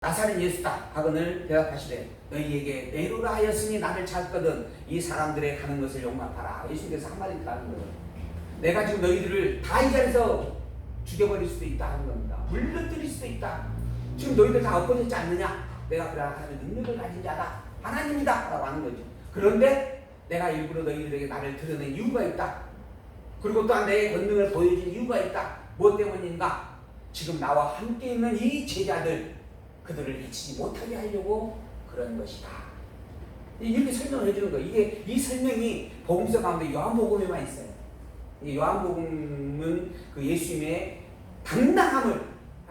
나사렛 예수다 하거늘 대답하시되 너희에게 내로라 하였으니 나를 찾거든 이 사람들의 가는 것을 용납하라. 예수님께서 한마디 더 하는 거예요. 내가 지금 너희들을 다 이 자리에서 죽여버릴 수도 있다 하는 겁니다. 물러뜨릴 수도 있다. 지금 너희들 다 엎어졌지 않느냐? 내가 그러한 하나님의 능력을 가진 자다. 하나님이다 라고 하는 거죠. 그런데 내가 일부러 너희들에게 나를 드러낸 이유가 있다. 그리고 또한 내 권능을 보여준 이유가 있다. 무엇 때문인가? 지금 나와 함께 있는 이 제자들 그들을 잊지 못하게 하려고 그런 것이다. 이렇게 설명을 해주는 거예요. 이게 이 설명이 복음서 가운데 요한복음에만 있어요. 요한복음은 그 예수님의 당당함을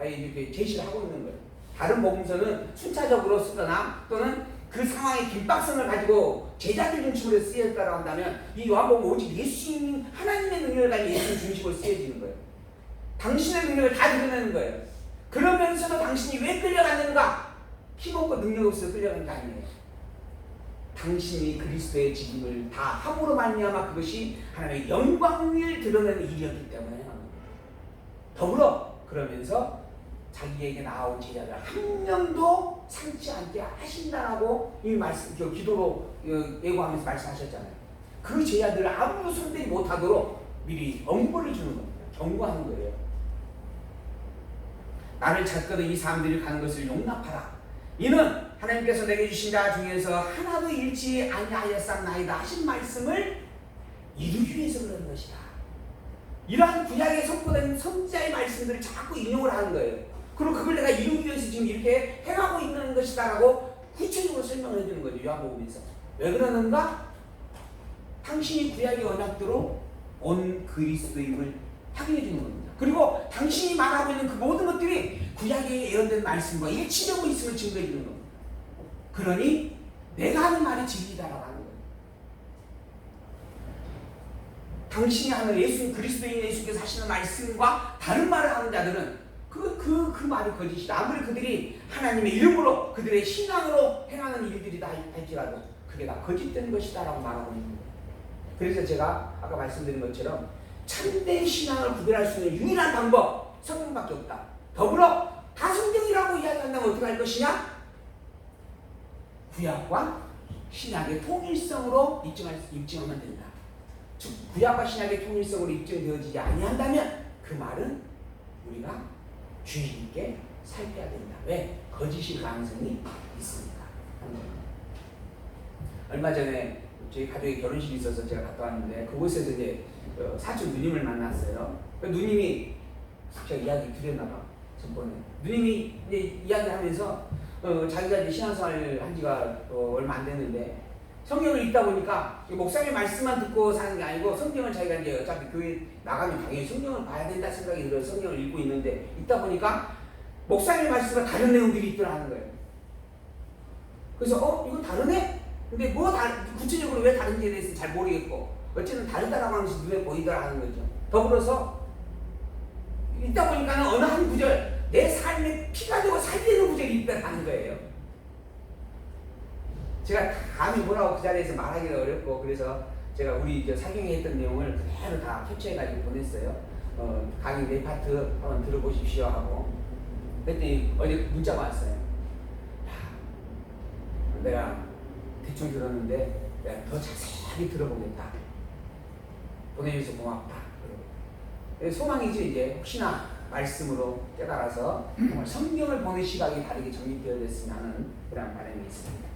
이렇게 제시를 하고 있는 거예요. 다른 복음서는 순차적으로 쓰거나 또는 그 상황의 긴박성을 가지고 제자들 중심으로 쓰였다고 한다면 이 요한복음은 오직 예수님 하나님의 능력을 가지고 예수님 중심으로 쓰여지는 거예요. 당신의 능력을 다 드러내는 거예요. 그러면서도 당신이 왜 끌려갔는가? 힘없고 능력 없어서 끌려간 게 아니에요. 당신이 그리스도의 직임을 다 함으로 말미암아 그것이 하나님의 영광을 드러내는 일이었기 때문에 더불어 그러면서 자기에게 나온 제자들 한 명도 상치 않게 하신다라고 이 말씀, 기도로 예고하면서 말씀하셨잖아요. 그 제자들을 아무도 손대지 못하도록 미리 엄벌을 주는 겁니다. 경고하는 거예요. 나를 찾거든 이 사람들이 가는 것을 용납하라. 이는 하나님께서 내게 주신 자 중에서 하나도 잃지 아니하였사나이다 하신 말씀을 이루기 위해서 그런 것이다. 이러한 구약에 선포된 선지자의 말씀들을 자꾸 인용을 하는 거예요. 그리고 그걸 내가 이루기 위해서 지금 이렇게 행하고 있는 것이다라고 구체적으로 설명을 해주는 거죠. 요한복음에서. 왜 그러는가? 당신이 구약의 언약대로 온 그리스도임을 확인해 주는 겁니다. 그리고 당신이 말하고 있는 그 모든 것들이 구약에 예언된 말씀과 일치되고 있음을 증거해 주는 겁니다. 그러니 내가 하는 말이 진리다라고 하는 거예요. 당신이 하는 예수 그리스도인 예수께서 하시는 말씀과 다른 말을 하는 자들은 그 말이 거짓이다. 아무리 그들이 하나님의 이름으로 그들의 신앙으로 행하는 일들이다 할지라도 그게 다 거짓된 것이다라고 말하고 있는 거예요. 그래서 제가 아까 말씀드린 것처럼 참된 신앙을 구별할 수 있는 유일한 방법 성경밖에 없다. 더불어 다 성경이라고 이야기한다면 어떻게 할 것이냐? 구약과 신약의 통일성으로 입증하면 된다. 즉 구약과 신약의 통일성으로 입증되어지지 아니한다면 그 말은 우리가 주의 있게 살펴야 된다. 왜? 거짓일 가능성이 있으니까. 얼마 전에 저희 가족의 결혼식이 있어서 제가 갔다 왔는데 그곳에서 이제 사촌 누님을 만났어요. 누님이 제가 이야기 드렸나 봐. 전번에 누님이 이제 이야기하면서 자기가 이제 신앙생활을 한 지가 얼마 안 됐는데 성경을 읽다 보니까 목사님 말씀만 듣고 사는 게 아니고 성경을 자기가 이제 어차피 교회 나가면 당연히 성경을 봐야 된다 생각이 들어서 성경을 읽고 있는데 읽다 보니까 목사님 말씀과 다른 내용들이 있더라 하는 거예요. 그래서 이거 다르네? 근데 구체적으로 왜 다른지에 대해서 잘 모르겠고 어쨌든 다르다라고 하는 것이 눈에 보이더라 하는 거죠. 더불어서 읽다 보니까는 어느 한 구절 내 삶에 피가 되고 살이 되는 구절이 있더라 하는 거예요. 제가 감히 뭐라고 그 자리에서 말하기가 어렵고 그래서 제가 우리 사경에 했던 내용을 그대로 다 캡처해가지고 보냈어요. 강의 네 파트 한번 들어보십시오 하고 그랬더니 어제 문자가 왔어요. 내가 대충 들었는데 내가 더 자세히 들어보겠다. 보내줘서 고맙다. 소망이죠. 이제 혹시나 말씀으로 깨달아서 정말 성경을 보는 시각이 다르게 정립되어졌으면 하는 그런 바람이 있습니다.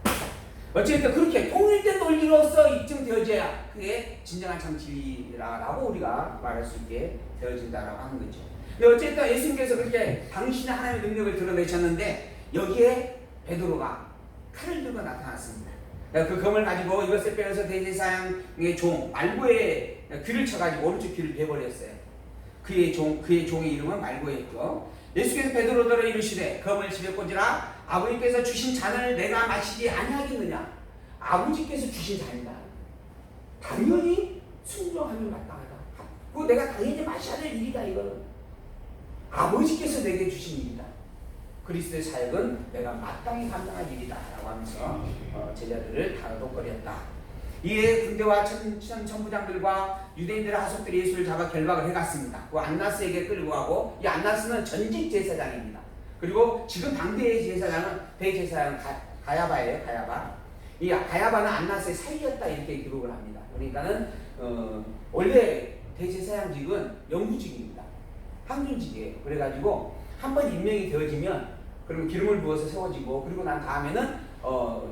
어쨌든 그렇게 통일된 논리로서 입증되어져야 그게 진정한 참 진리라고 우리가 말할 수 있게 되어진다라고 하는 거죠. 어쨌든 예수님께서 그렇게 당신의 하나님의 능력을 드러내셨는데 여기에 베드로가 칼을 들고 나타났습니다. 그 검을 가지고 이것을 빼어서 대제사장의 종 말고의 귀를 쳐가지고 오른쪽 귀를 베버렸어요. 그의 종의 이름은 말고였죠. 예수께서 베드로더러 이르시되 검을 집에 꽂으라. 아버지께서 주신 잔을 내가 마시지 아니하겠느냐. 아버지께서 주신 잔이다. 당연히 순종하면 마땅하다. 그거 내가 당연히 마셔야 될 일이다. 이거는 아버지께서 내게 주신 일이다. 그리스도의 사역은 내가 마땅히 감당할 일이다 라고 하면서 제자들을 다독거렸다. 이에 군대와 천부장들과 유대인들의 하속들이 예수를 잡아 결박을 해갔습니다. 그 안나스에게 끌고 가고 이 안나스는 전직 제사장입니다. 그리고 지금 당대의 제사장은 대제사장 가야바예요. 가야바. 이 가야바는 안나스의 사위였다 이렇게 기록을 합니다. 그러니까는 원래 대제사장직은 영구직입니다. 항준직이에요. 그래가지고 한번 임명이 되어지면 그러면 기름을 부어서 세워지고 그리고 난 다음에는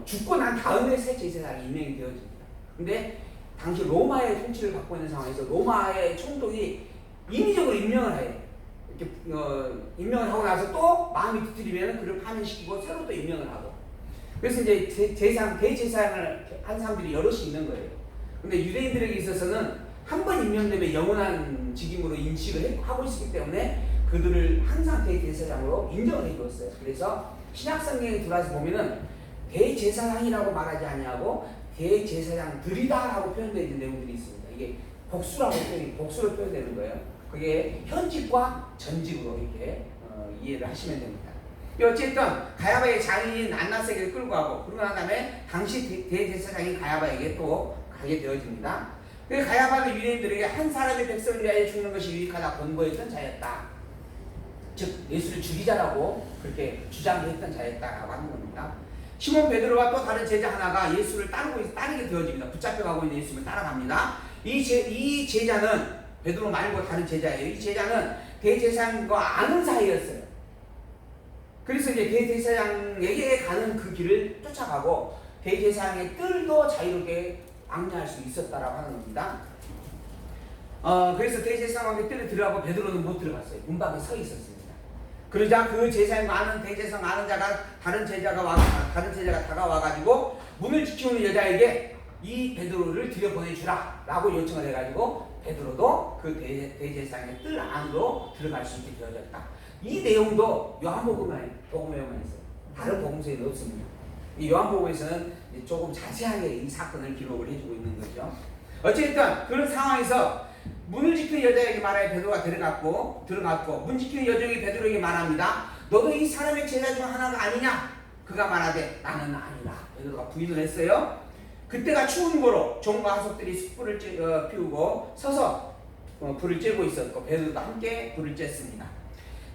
죽고 난 다음에 새 제사장이 임명이 되어집니다. 근데 당시 로마의 통치를 받고 있는 상황에서 로마의 총독이 인위적으로 임명을 해요. 이렇게 임명을 하고 나서 또 마음이 뒤틀리면 그를 파면시키고 새로 또 임명을 하고. 그래서 이제 대제사장을 한 사람들이 여럿이 있는 거예요. 근데 유대인들에게 있어서는 한 번 임명되면 영원한 직임으로 인식을 하고 있기 때문에 그들을 항상 대제사장으로 인정을 해주었어요. 그래서 신약성경에 들어와서 보면은 대제사장이라고 말하지 아니하고 대제사장들이다라고 표현되어 있는 내용들이 있습니다. 이게 복수로 표현되는 거예요. 그게 현직과 전직으로 이렇게 이해를 하시면 됩니다. 어쨌든 가야바의 장인인 안나스에게 끌고 가고 그러고 난 다음에 당시 대제사장인 가야바에게 또 가게 되어집니다. 그 가야바는 유대인들에게 한 사람의 백성을 위하여 죽는 것이 유익하다 권고했던 자였다. 즉 예수를 죽이자라고 그렇게 주장했던 자였다라고 하는 겁니다. 시몬 베드로와 또 다른 제자 하나가 예수를 따르게 되어집니다. 붙잡혀가고 있는 예수를 따라갑니다. 이 제자는 베드로 말고 다른 제자예요. 이 제자는 대제사장과 아는 사이였어요. 그래서 이제 대제사장에게 가는 그 길을 쫓아가고 대제사장의 뜰도 자유롭게 방해할 수 있었다라고 하는 겁니다. 그래서 대제사장의 뜰에 들어가고 베드로는 못 들어갔어요. 문 밖에 서 있었습니다. 그러자 그 제사장 대제사장 아는 자가 다른 제자가 다가와가지고 문을 지키는 여자에게 이 베드로를 들여보내주라라고 요청을 해가지고 베드로도 그 대제사장의 뜰 안으로 들어갈 수 있게 되어졌다. 이 내용도 요한복음에만 있어요. 다른 복음서에는 없습니다. 이 요한복음에서는 조금 자세하게 이 사건을 기록을 해주고 있는 거죠. 어쨌든 그런 상황에서 문을 지키는 여자에게 말하여 베드로가 들어갔고 문 지키는 여종이 베드로에게 말합니다. 너도 이 사람의 제자 중 하나가 아니냐? 그가 말하되 나는 아니다. 베드로가 부인을 했어요. 그때가 추운 고로 종과 하석들이 숯불을 피우고 서서 불을 쬐고 있었고 베드로도 함께 불을 쬐습니다.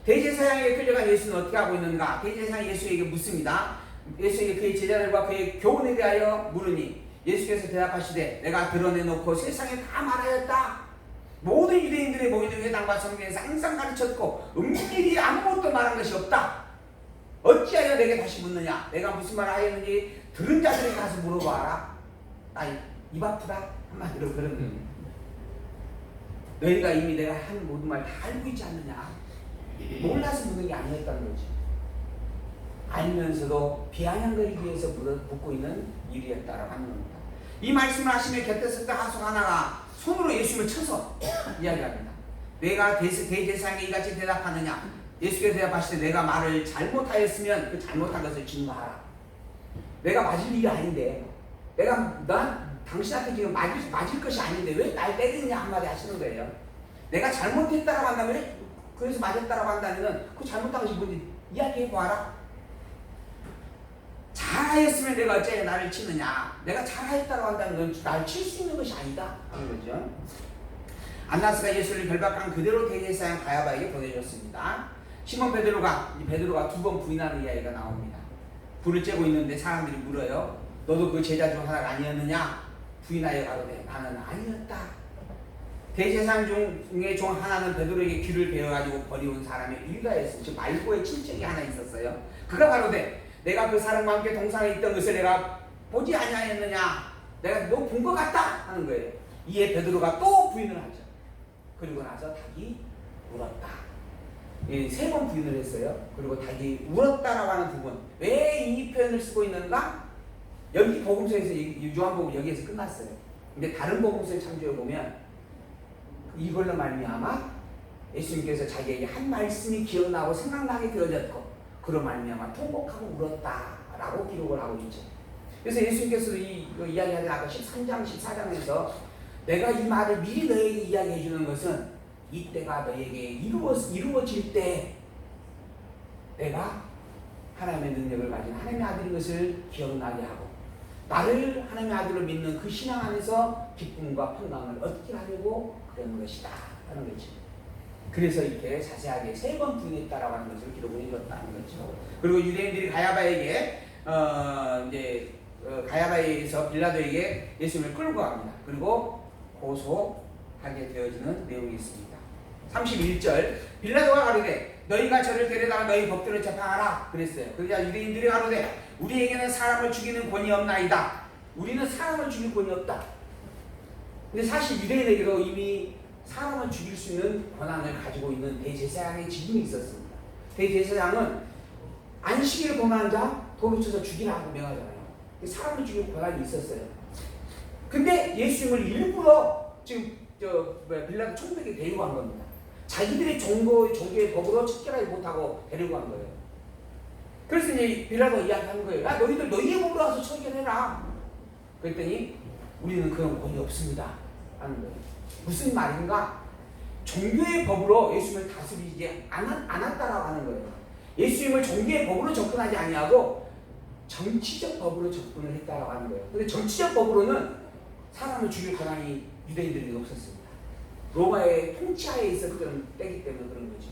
대제사장에게 끌려간 예수는 어떻게 하고 있는가? 대제사장이 예수에게 묻습니다. 예수에게 그의 제자들과 그의 교훈에 대하여 물으니 예수께서 대답하시되 내가 드러내놓고 세상에 다 말하였다. 모든 유대인들의 모이는 회당과 성경에서 항상 가르쳤고 은밀히 아무것도 말한 것이 없다. 어찌하여 내게 다시 묻느냐? 내가 무슨 말을 하였는지 들은 자들에게 가서 물어봐라. 나 입 아프다. 한마디로 그런 거예요. 너희가 이미 내가 한 모든 말 다 알고 있지 않느냐? 몰라서 묻는 게 아니었다는 거지. 알면서도 비아냥거리기 위해서 묻고 있는 일이었다라고 하는 겁니다. 이 말씀을 하시며 곁에 섰던 하숙 하나가 손으로 예수를 쳐서 이야기합니다. 내가 대제사장에 이같이 대답하느냐? 예수께서 대답하시되 내가 말을 잘못하였으면 그 잘못한 것을 증거하라. 내가 맞을 일이 아닌데 난 당신한테 지금 맞을 것이 아닌데 왜 날 때리느냐 한마디 하시는 거예요. 내가 잘못했다라고 한다면 그래서 맞았다라고 한다면 그 잘못한 것이 뭔지 이야기해 보아라. 잘하였으면 내가 어째 나를 치느냐. 내가 잘하였다고 한다는 건 나를 칠 수 있는 것이 아니다 하는 거죠. 안나스가 예수를 결박한 그대로 대제사장 가야바에게 보내줬습니다. 시몬 베드로가 두 번 부인하는 이야기가 나옵니다. 불을 쬐고 있는데 사람들이 물어요. 너도 그 제자 중 하나가 아니었느냐? 부인하여 가로되 나는 아니었다. 대제사장 중에 종 하나는 베드로에게 귀를 베어가지고 버리온 사람의 일가였어요. 즉 말고의 친척이 하나 있었어요. 그가 가로되 내가 그 사람과 함께 동상에 있던 것을 내가 보지 아니하였느냐? 내가 너 본 것 같다 하는 거예요. 이에 베드로가 또 부인을 하죠. 그리고 나서 닭이 울었다. 세 번 부인을 했어요. 그리고 닭이 울었다라고 하는 부분. 왜 이 표현을 쓰고 있는가? 여기 복음서에서 요한복음 여기에서 끝났어요. 근데 다른 복음서에 참조해 보면 이걸로 말미암아 예수님께서 자기에게 한 말씀이 기억나고 생각나게 되어졌고 그로 말미암아 통곡하고 울었다라고 기록을 하고 있죠. 그래서 예수님께서도 이 이야기하는 아까 13장, 14장에서 내가 이 말을 미리 너에게 이야기해 주는 것은 이때가 너에게 이루어질 때 내가 하나님의 능력을 가진 하나님의 아들인 것을 기억나게 하고 나를 하나님의 아들로 믿는 그 신앙 안에서 기쁨과 평강을 얻게 하려고 그런 것이다 하는 거죠. 그래서 이렇게 자세하게 3번 부인했다라고 하는 것을 기록을 해줬다는 거죠. 그리고 유대인들이 가야바에게 가야바에서 빌라도에게 예수님을 끌고 갑니다. 그리고 고소하게 되어지는 내용이 있습니다. 31절 빌라도가 가로되 너희가 저를 데려다가 너희 법대로 재판하라 그랬어요. 그러자 유대인들이 가로되 우리에게는 사람을 죽이는 권이 없나이다. 우리는 사람을 죽일 권이 없다. 근데 사실 유대인에게도 이미 사람을 죽일 수 있는 권한을 가지고 있는 대제사장의 직분이 있었습니다. 대제사장은 안식일을 범한 자 돌로 쳐서 죽이라고 명하잖아요. 사람을 죽일 권한이 있었어요. 근데 예수님을 일부러 지금 빌라도 총독에게 데리고 간 겁니다. 자기들의 종교의 법으로 척결하지 못하고 데리고 간 거예요. 그래서 이제 빌라도가 이야기하는 거예요. 야, 너희들 너희의 법으로 와서 처결해라. 그랬더니 우리는 그런 권이 없습니다 하는 거예요. 무슨 말인가? 종교의 법으로 예수님을 다스리지 않았다라고 하는 거예요. 예수님을 종교의 법으로 접근하지 아니하고 정치적 법으로 접근을 했다라고 하는 거예요. 근데 정치적 법으로는 사람을 죽일 권한이 유대인들에게 없었습니다. 로마의 통치하에 있었던 때기 때문에 그런 거죠.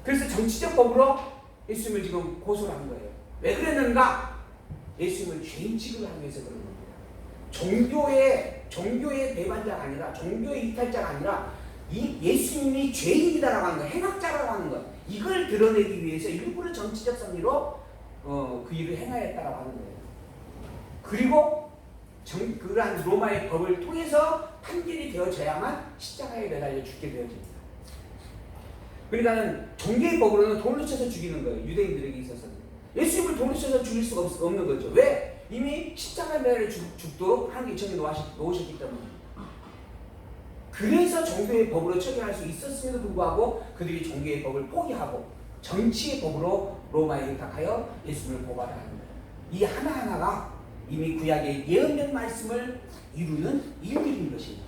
그래서 정치적 법으로 예수님을 지금 고소를 한 거예요. 왜 그랬는가? 예수님을 죄인 취급하기 위해서 그런 겁니다. 종교의 배반자가 아니라, 종교의 이탈자가 아니라, 이 예수님이 죄인이다라고 하는 거, 행악자라고 하는 것, 이걸 드러내기 위해서 일부러 정치적 선의로 그 일을 행하였다라고 하는 거예요. 그리고 그러한 로마의 법을 통해서 판결이 되어져야만 십자가에 매달려 죽게 되어집니다. 그러니까는 종교의 법으로는 돌로 쳐서 죽이는 거예요. 유대인들에게 있어서는. 예수님을 돌로 쳐서 죽일 수가 없는 거죠. 왜? 이미 십자가에 매달려 죽도록 하나님께 정해 놓으셨기 때문에. 그래서 종교의 법으로 처리할 수 있었음에도 불구하고 그들이 종교의 법을 포기하고 정치의 법으로 로마에 의탁하여 예수님을 고발하는 거예요. 이 하나하나가 이미 구약의 예언된 말씀을 이루는 일들인 것입니다.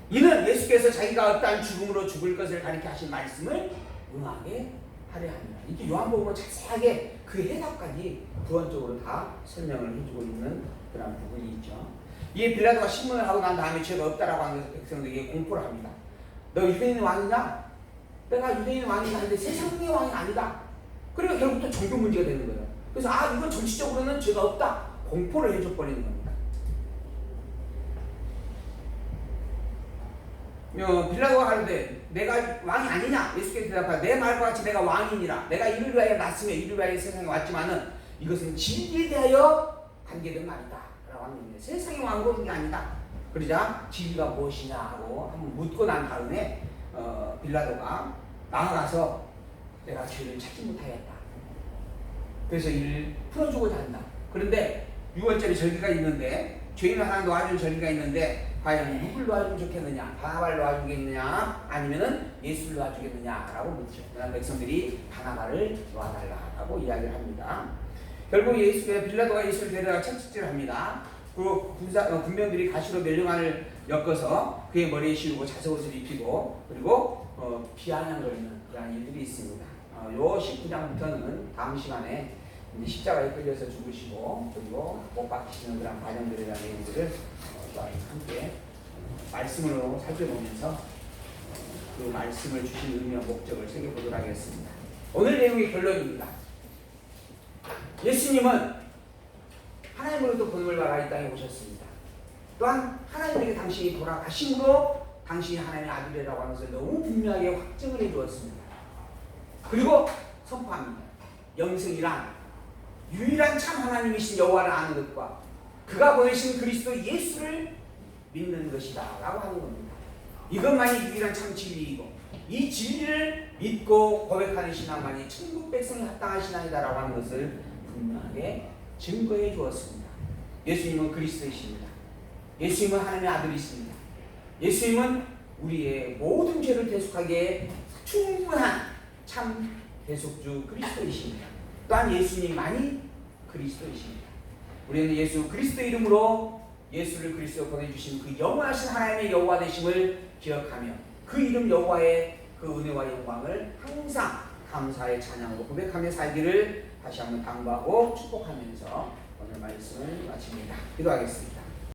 이는 예수께서 자기가 어떠한 죽음으로 죽을 것을 가리켜 하신 말씀을 응하게 하려 합니다. 이렇게 요한복음으로 자세하게 그 해석까지 부원적으로 다 설명을 해주고 있는 그런 부분이 있죠. 이에 빌라도가 신문을 하고 난 다음에 죄가 없다라고 하는 것을 백성들에게 공포를 합니다. 너 유대인 왕이냐? 내가 유대인 왕이다 하는데 세상의 왕이 아니다. 그러니까 결국 또 종교 문제가 되는 거예요. 그래서 이건 정치적으로는 죄가 없다. 공포를 해줘버리는 겁니다. 빌라도가 하는데 내가 왕이 아니냐? 예수께서 대답하여 내 말과 같이 내가 왕이니라. 내가 이를 위하여 났으며 이를 위하여 세상에 왔지만은 이것은 진리에 대하여 관계된 말이다 라고 하는 겁니다. 세상의 왕으로 게 아니다. 그러자 진리가 무엇이냐 하고 한번 묻고 난 다음에 빌라도가 나아가서 내가 죄를 찾지 못하였다. 그래서 이를 풀어주고자 한다. 그런데 6월절에 절기가 있는데 죄인을 하나 놓아주는 절기가 있는데 과연 누굴 놓아주면 좋겠느냐? 바나바를 놓아주겠느냐? 아니면은 예수를 놓아주겠느냐라고 묻죠. 그러나 백성들이 바나바를 놓아달라고 이야기를 합니다. 결국 빌라도가 예수를 데려다 채찍질을 합니다. 그리고 군병들이 가시로 멸령안을 엮어서 그의 머리에 씌우고 자석옷을 입히고 그리고 비아냥거리는 그런 일들이 있습니다. 요 19장부터는 다음 시간에 십자가에 끌려서 죽으시고 그리고 못 박히시는 그런 과정들에 대한 내용들을 함께 말씀으로 살펴보면서 그 말씀을 주신 의미와 목적을 새겨보도록 하겠습니다. 오늘 내용의 결론입니다. 예수님은 하나님으로부터 본을 받아 이 땅에 오셨습니다. 또한 하나님에게 당신이 돌아가심으로 당신이 하나님의 아들이라고 하는 것을 너무 분명하게 확증을 해주었습니다. 그리고 선포합니다. 영생이란 유일한 참 하나님이신 여호와를 아는 것과 그가 보내신 그리스도 예수를 믿는 것이다 라고 하는 겁니다. 이것만이 유일한 참 진리이고 이 진리를 믿고 고백하는 신앙만이 천국 백성이 합당한 신앙이다 라고 하는 것을 분명하게 증거해 주었습니다. 예수님은 그리스도이십니다. 예수님은 하나님의 아들이십니다. 예수님은 우리의 모든 죄를 대속하기에 충분한 참 대속주 그리스도이십니다. 또한 예수님만이 그리스도이십니다. 우리는 예수 그리스도 이름으로 예수를 그리스도 보내주신 그 영원하신 하나님의 여호와 되심을 기억하며 그 이름 여호와의 그 은혜와 영광을 항상 감사의 찬양으로 고백하며 살기를 다시 한번 당부하고 축복하면서 오늘 말씀을 마칩니다. 기도하겠습니다.